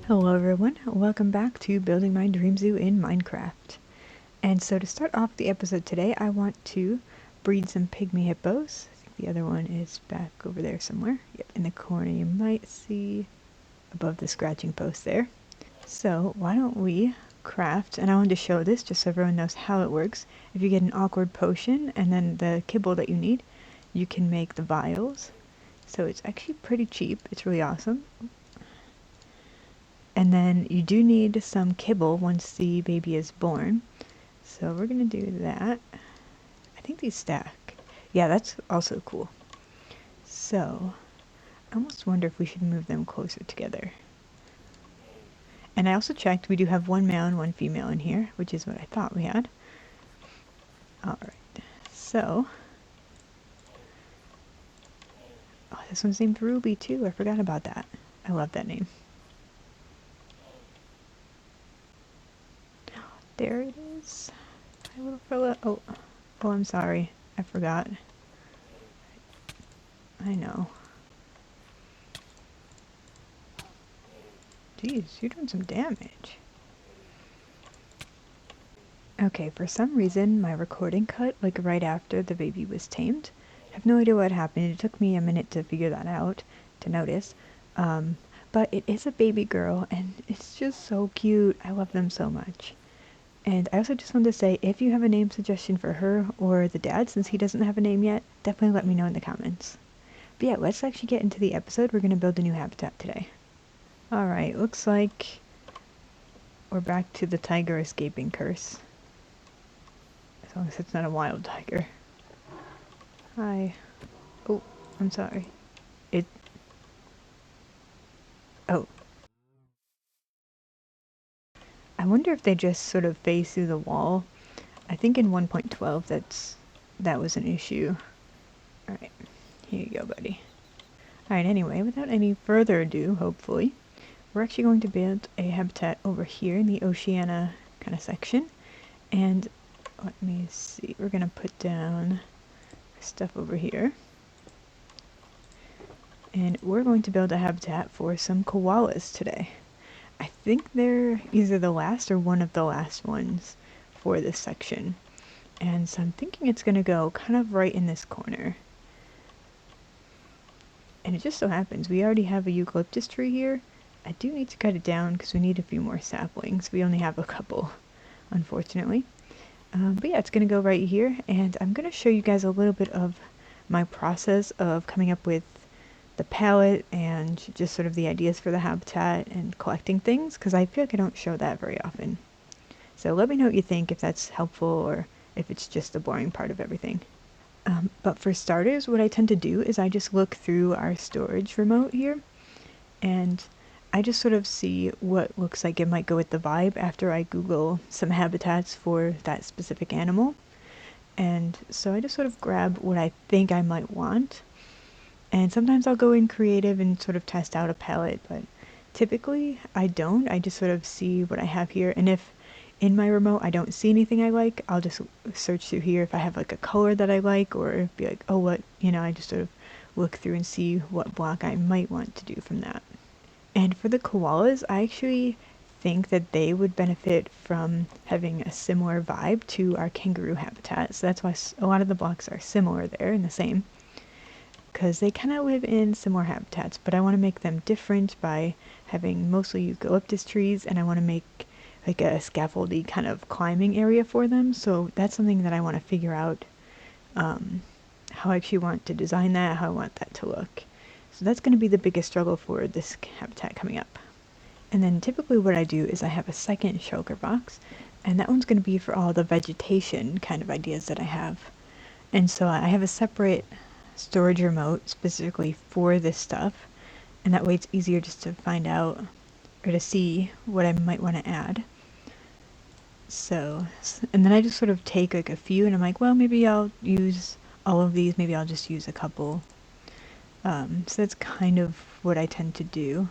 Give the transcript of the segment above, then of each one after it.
Hello everyone, welcome back to Building My Dream Zoo in Minecraft. And so to start off the episode today, I want to breed some pygmy hippos. I think the other one is back over there somewhere. Yep, in the corner you might see above the scratching post there. So why don't we craft, and I wanted to show this just so everyone knows how it works. If you get an awkward potion and then the kibble that you need, you can make the vials. So it's actually pretty cheap, it's really awesome. And then you do need some kibble once the baby is born. So we're going to do that. I think these stack. Yeah, that's also cool. So I almost wonder if we should move them closer together. And I also checked, we do have one male and one female in here, which is what I thought we had. Alright, so... Oh, this one's named Ruby too, I forgot about that. I love that name. There it is. Hi, little fella. Oh, I'm sorry. I forgot. I know. Jeez, you're doing some damage. Okay, for some reason my recording cut like right after the baby was tamed. I have no idea what happened. It took me a minute to figure that out, to notice. But it is a baby girl and it's just so cute. I love them so much. And I also just wanted to say, if you have a name suggestion for her or the dad, since he doesn't have a name yet, definitely let me know in the comments. But yeah, let's actually get into the episode. We're going to build a new habitat today. Alright, looks like we're back to the tiger escaping curse. As long as it's not a wild tiger. Hi. Oh, I'm sorry. Oh. I wonder if they just sort of phase through the wall. I think in 1.12 that was an issue. Alright, here you go, buddy. Alright, anyway, without any further ado, hopefully, we're actually going to build a habitat over here in the Oceania kind of section. And let me see, we're going to put down stuff over here. And we're going to build a habitat for some koalas today. I think they're either the last or one of the last ones for this section. And so I'm thinking it's going to go kind of right in this corner. And it just so happens we already have a eucalyptus tree here. I do need to cut it down because we need a few more saplings. We only have a couple, unfortunately. But yeah, it's going to go right here. And I'm going to show you guys a little bit of my process of coming up with the palette and just sort of the ideas for the habitat and collecting things, because I feel like I don't show that very often. So let me know what you think, if that's helpful or if it's just the boring part of everything. But for starters, what I tend to do is I just look through our storage remote here and I just sort of see what looks like it might go with the vibe after I Google some habitats for that specific animal. And so I just sort of grab what I think I might want. And sometimes I'll go in creative and sort of test out a palette, but typically I don't. I just sort of see what I have here. And if in my remote I don't see anything I like, I'll just search through here if I have like a color that I like, or be like, oh, what, I just sort of look through and see what block I might want to do from that. And for the koalas, I actually think that they would benefit from having a similar vibe to our kangaroo habitat. So that's why a lot of the blocks are similar there and the same, because they kind of live in similar habitats, but I want to make them different by having mostly eucalyptus trees, and I want to make like a scaffoldy kind of climbing area for them. So that's something that I want to figure out how I actually want to design that, how I want that to look. So that's going to be the biggest struggle for this habitat coming up. And then typically what I do is I have a second shulker box, and that one's going to be for all the vegetation kind of ideas that I have. And so I have a separate storage remote specifically for this stuff, and that way it's easier just to find out or to see what I might want to add. So, and then I just sort of take like a few and I'm like, well, maybe I'll use all of these, maybe I'll just use a couple. So that's kind of what I tend to do.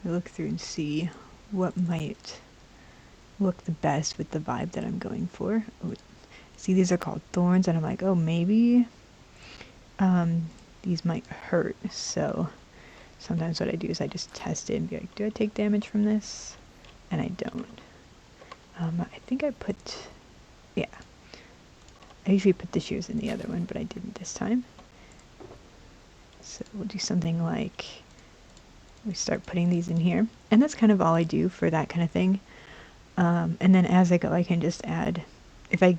I look through and see what might look the best with the vibe that I'm going for. Oh, see these are called thorns, and I'm like, oh, maybe these might hurt. So sometimes what I do is I just test it and be like, do I take damage from this? And I don't. I think I put, yeah. I usually put the shears in the other one, but I didn't this time. So we'll do something like, we start putting these in here. And that's kind of all I do for that kind of thing. And then as I go, I can just add, if I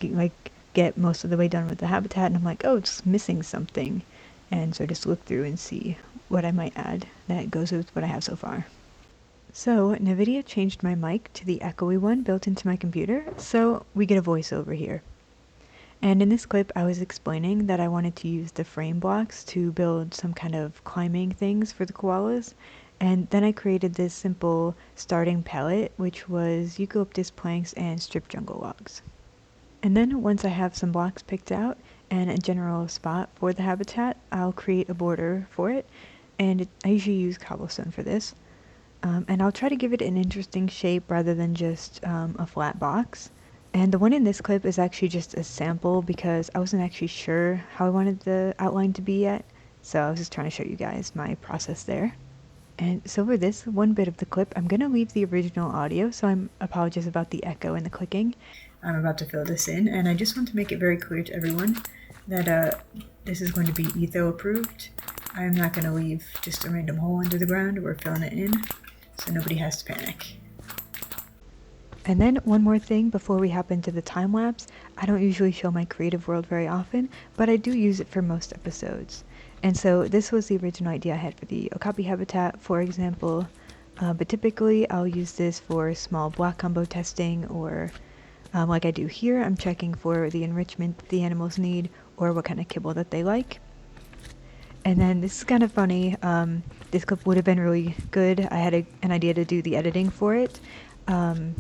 get most of the way done with the habitat and I'm like, oh, it's missing something. And so I just look through and see what I might add that goes with what I have so far. So NVIDIA changed my mic to the echoey one built into my computer, so we get a voiceover here. And in this clip, I was explaining that I wanted to use the frame blocks to build some kind of climbing things for the koalas. And then I created this simple starting palette, which was eucalyptus planks and strip jungle logs. And then once I have some blocks picked out and a general spot for the habitat, I'll create a border for it. And I usually use cobblestone for this. And I'll try to give it an interesting shape rather than just a flat box. And the one in this clip is actually just a sample because I wasn't actually sure how I wanted the outline to be yet. So I was just trying to show you guys my process there. And so for this one bit of the clip, I'm going to leave the original audio, so I apologize about the echo and the clicking. I'm about to fill this in, and I just want to make it very clear to everyone that this is going to be Etho approved. I'm not going to leave just a random hole under the ground. We're filling it in, so nobody has to panic. And then one more thing before we hop into the time lapse. I don't usually show my creative world very often, but I do use it for most episodes. And so this was the original idea I had for the okapi habitat, for example. But typically I'll use this for small block combo testing, or like I do here, I'm checking for the enrichment the animals need or what kind of kibble that they like. And then this is kind of funny. This clip would have been really good. I had an idea to do the editing for it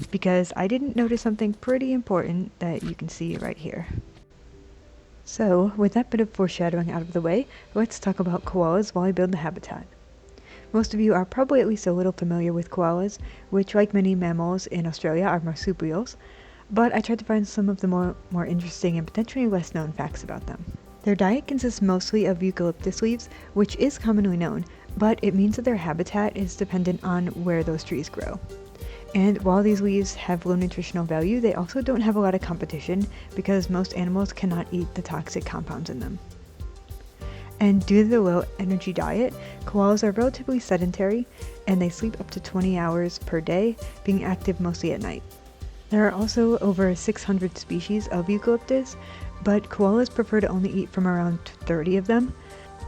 because I didn't notice something pretty important that you can see right here. So, with that bit of foreshadowing out of the way, let's talk about koalas while I build the habitat. Most of you are probably at least a little familiar with koalas, which, like many mammals in Australia, are marsupials, but I tried to find some of the more interesting and potentially less known facts about them. Their diet consists mostly of eucalyptus leaves, which is commonly known, but it means that their habitat is dependent on where those trees grow. And while these leaves have low nutritional value, they also don't have a lot of competition because most animals cannot eat the toxic compounds in them. And due to the low energy diet, koalas are relatively sedentary and they sleep up to 20 hours per day, being active mostly at night. There are also over 600 species of eucalyptus, but koalas prefer to only eat from around 30 of them.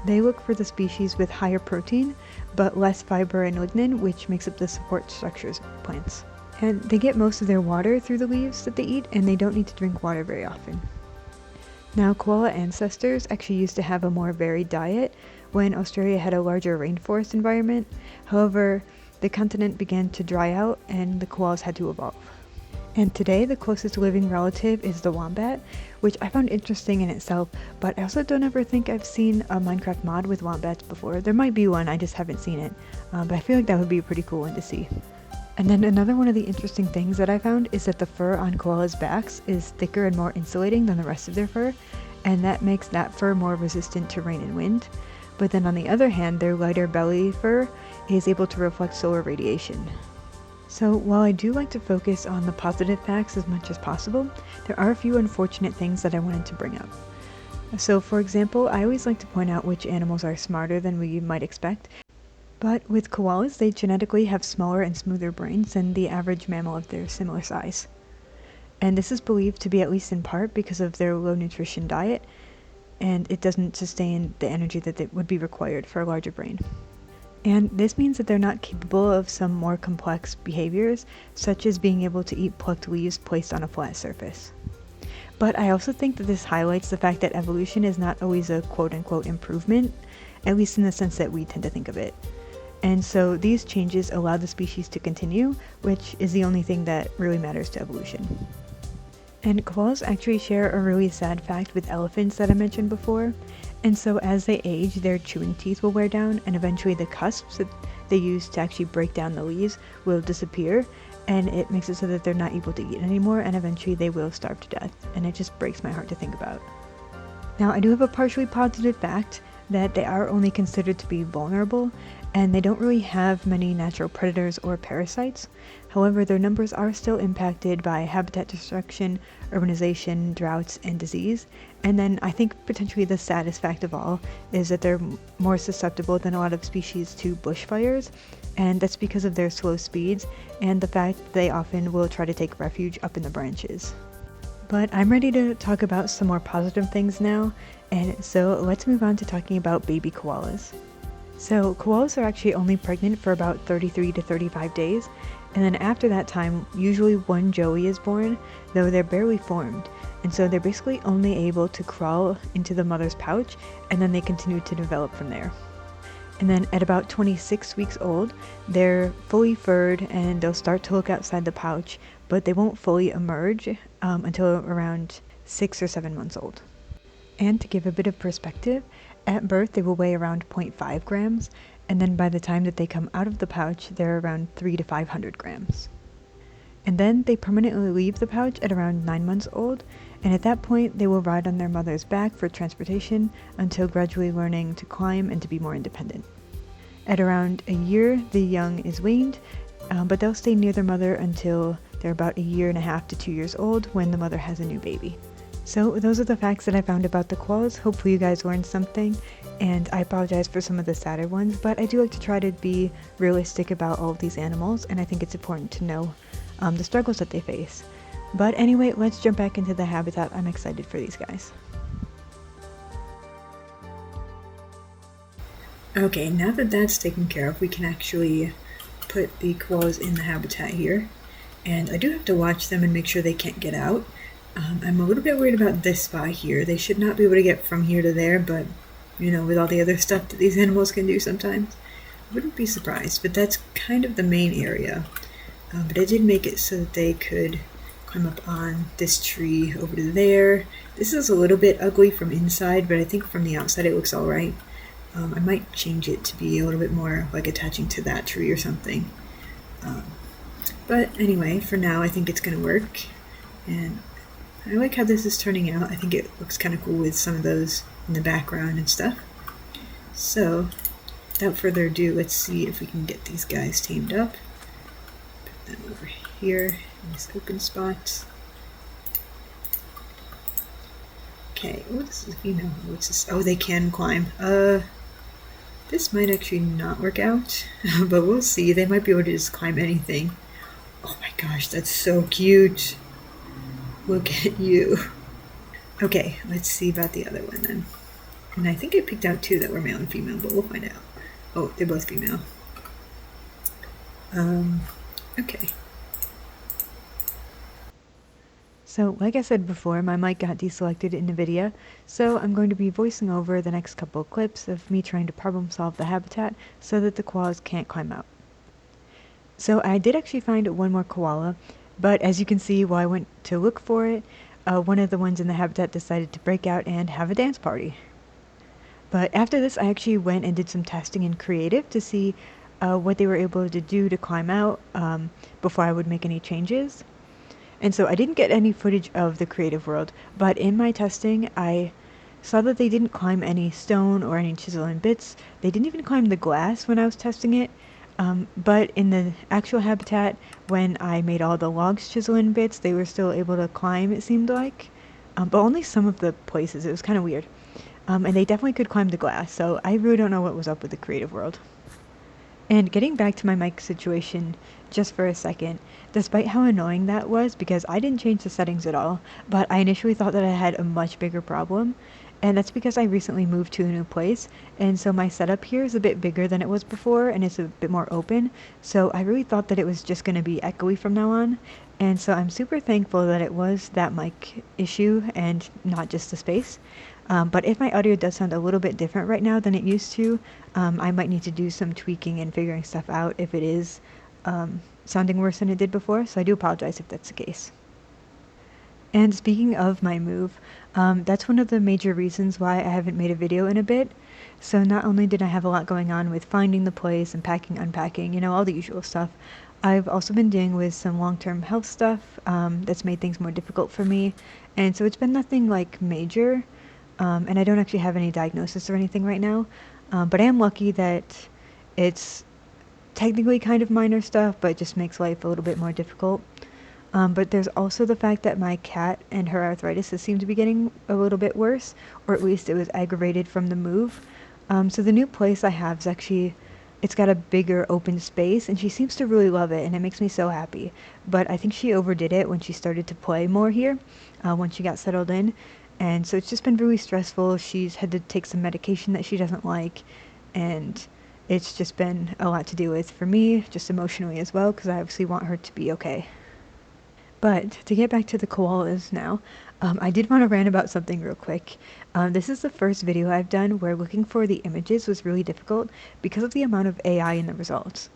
They look for the species with higher protein, but less fiber and lignin, which makes up the support structures of plants. And they get most of their water through the leaves that they eat, and they don't need to drink water very often. Now, koala ancestors actually used to have a more varied diet when Australia had a larger rainforest environment. However, the continent began to dry out and the koalas had to evolve. And today, the closest living relative is the wombat, which I found interesting in itself, but I also don't ever think I've seen a Minecraft mod with wombats before. There might be one, I just haven't seen it, but I feel like that would be a pretty cool one to see. And then another one of the interesting things that I found is that the fur on koalas' backs is thicker and more insulating than the rest of their fur, and that makes that fur more resistant to rain and wind. But then on the other hand, their lighter belly fur is able to reflect solar radiation. So while I do like to focus on the positive facts as much as possible, there are a few unfortunate things that I wanted to bring up. So for example, I always like to point out which animals are smarter than we might expect, but with koalas, they genetically have smaller and smoother brains than the average mammal of their similar size. And this is believed to be at least in part because of their low nutrition diet, and it doesn't sustain the energy that would be required for a larger brain. And this means that they're not capable of some more complex behaviors, such as being able to eat plucked leaves placed on a flat surface. But I also think that this highlights the fact that evolution is not always a quote-unquote improvement, at least in the sense that we tend to think of it. And so these changes allow the species to continue, which is the only thing that really matters to evolution. And koalas actually share a really sad fact with elephants that I mentioned before. And so as they age, their chewing teeth will wear down, and eventually the cusps they use to actually break down the leaves will disappear, and it makes it so that they're not able to eat anymore, and eventually they will starve to death, and it just breaks my heart to think about. Now, I do have a partially positive fact that they are only considered to be vulnerable, and they don't really have many natural predators or parasites. However, their numbers are still impacted by habitat destruction, urbanization, droughts, and disease. And then I think potentially the saddest fact of all is that they're more susceptible than a lot of species to bushfires, and that's because of their slow speeds and the fact that they often will try to take refuge up in the branches. But I'm ready to talk about some more positive things now, and so let's move on to talking about baby koalas. So koalas are actually only pregnant for about 33 to 35 days, and then after that time, usually one joey is born, though they're barely formed, and so they're basically only able to crawl into the mother's pouch, and then they continue to develop from there. And then at about 26 weeks old, they're fully furred and they'll start to look outside the pouch, but they won't fully emerge until around 6 or 7 months old. And to give a bit of perspective, at birth they will weigh around 0.5 grams, and then by the time that they come out of the pouch, they're around 300 to 500 grams. And then they permanently leave the pouch at around 9 months old, and at that point they will ride on their mother's back for transportation until gradually learning to climb and to be more independent. At around a year, the young is weaned, but they'll stay near their mother until they're about 1.5 to 2 years old, when the mother has a new baby. So those are the facts that I found about the koalas. Hopefully you guys learned something, and I apologize for some of the sadder ones, but I do like to try to be realistic about all of these animals, and I think it's important to know the struggles that they face. But anyway, let's jump back into the habitat. I'm excited for these guys. Okay, now that that's taken care of, we can actually put the koalas in the habitat here. And I do have to watch them and make sure they can't get out. I'm a little bit worried about this spot here. They should not be able to get from here to there, but you know, with all the other stuff that these animals can do sometimes, I wouldn't be surprised. But that's kind of the main area. But I did make it so that they could climb up on this tree over to there. This is a little bit ugly from inside, but I think from the outside it looks alright. I might change it to be a little bit more like attaching to that tree or something. But anyway, for now I think it's going to work. And I like how this is turning out. I think it looks kind of cool with some of those in the background and stuff. So, without further ado, let's see if we can get these guys tamed up. Put them over here in this open spot. Okay, oh, this is a female. What's this? Oh, they can climb. This might actually not work out, but we'll see. They might be able to just climb anything. Oh my gosh, that's so cute. Look at you. Okay, let's see about the other one then. And I think I picked out two that were male and female, but we'll find out. Oh, they're both female. Okay. So, like I said before, my mic got deselected in NVIDIA, so I'm going to be voicing over the next couple of clips of me trying to problem solve the habitat so that the koalas can't climb out. So I did actually find one more koala, but as you can see, while I went to look for it, one of the ones in the habitat decided to break out and have a dance party. But after this, I actually went and did some testing in Creative to see what they were able to do to climb out before I would make any changes. And so I didn't get any footage of the creative world, but in my testing, I saw that they didn't climb any stone or any chisel and bits. They didn't even climb the glass when I was testing it. But in the actual habitat, when I made all the logs, chisel and bits, they were still able to climb, it seemed like. But only some of the places. It was kind of weird. And they definitely could climb the glass, so I really don't know what was up with the creative world. And getting back to my mic situation just for a second, despite how annoying that was, because I didn't change the settings at all, but I initially thought that I had a much bigger problem, and that's because I recently moved to a new place, and so my setup here is a bit bigger than it was before, and it's a bit more open, so I really thought that it was just going to be echoey from now on, and so I'm super thankful that it was that mic issue and not just the space. But if my audio does sound a little bit different right now than it used to, I might need to do some tweaking and figuring stuff out if it is sounding worse than it did before, so I do apologize if that's the case. And speaking of my move, that's one of the major reasons why I haven't made a video in a bit. So not only did I have a lot going on with finding the place and packing, unpacking, all the usual stuff, I've also been dealing with some long-term health stuff that's made things more difficult for me. And so it's been nothing like major, and I don't actually have any diagnosis or anything right now. But I am lucky that it's technically kind of minor stuff, but it just makes life a little bit more difficult. But there's also the fact that my cat and her arthritis has seemed to be getting a little bit worse, or at least it was aggravated from the move. So the new place I have is actually, it's got a bigger open space, and she seems to really love it, and it makes me so happy. But I think she overdid it when she started to play more here, once she got settled in. And so it's just been really stressful. She's had to take some medication that she doesn't like, and it's just been a lot to deal with for me, just emotionally as well, because I obviously want her to be okay. But to get back to the koalas now, I did want to rant about something real quick. This is the first video I've done where looking for the images was really difficult because of the amount of AI in the results.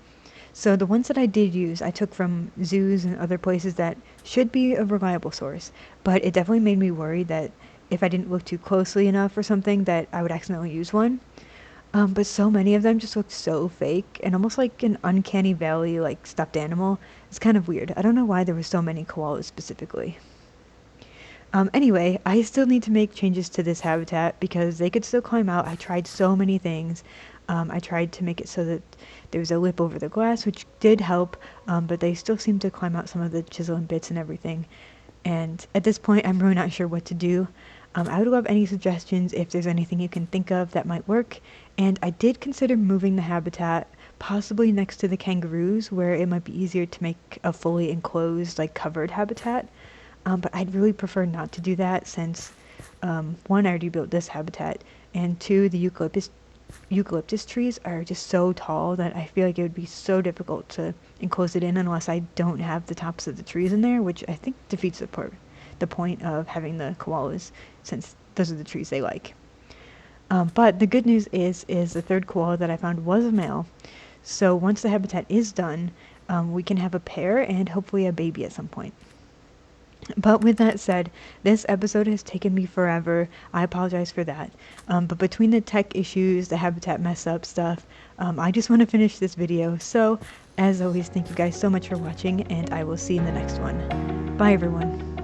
So the ones that I did use, I took from zoos and other places that should be a reliable source, but it definitely made me worry that if I didn't look too closely enough or something that I would accidentally use one. But so many of them just looked so fake and almost like an uncanny valley, like stuffed animal. It's kind of weird. I don't know why there were so many koalas specifically. Anyway, I still need to make changes to this habitat because they could still climb out. I tried so many things. I tried to make it so that there was a lip over the glass, which did help, but they still seem to climb out some of the chisel and bits and everything. And at this point, I'm really not sure what to do. I would love any suggestions if there's anything you can think of that might work. And I did consider moving the habitat possibly next to the kangaroos, where it might be easier to make a fully enclosed, like covered habitat. But I'd really prefer not to do that since, one, I already built this habitat, and two, the eucalyptus trees are just so tall that I feel like it would be so difficult to enclose it in unless I don't have the tops of the trees in there, which I think defeats the point of having the koalas, since those are the trees they like. But the good news is the third koala that I found was a male. So once the habitat is done, we can have a pair and hopefully a baby at some point. But with that said, this episode has taken me forever. I apologize for that. But between the tech issues, the habitat mess up stuff, I just want to finish this video. So, as always, thank you guys so much for watching, and I will see you in the next one. Bye, everyone.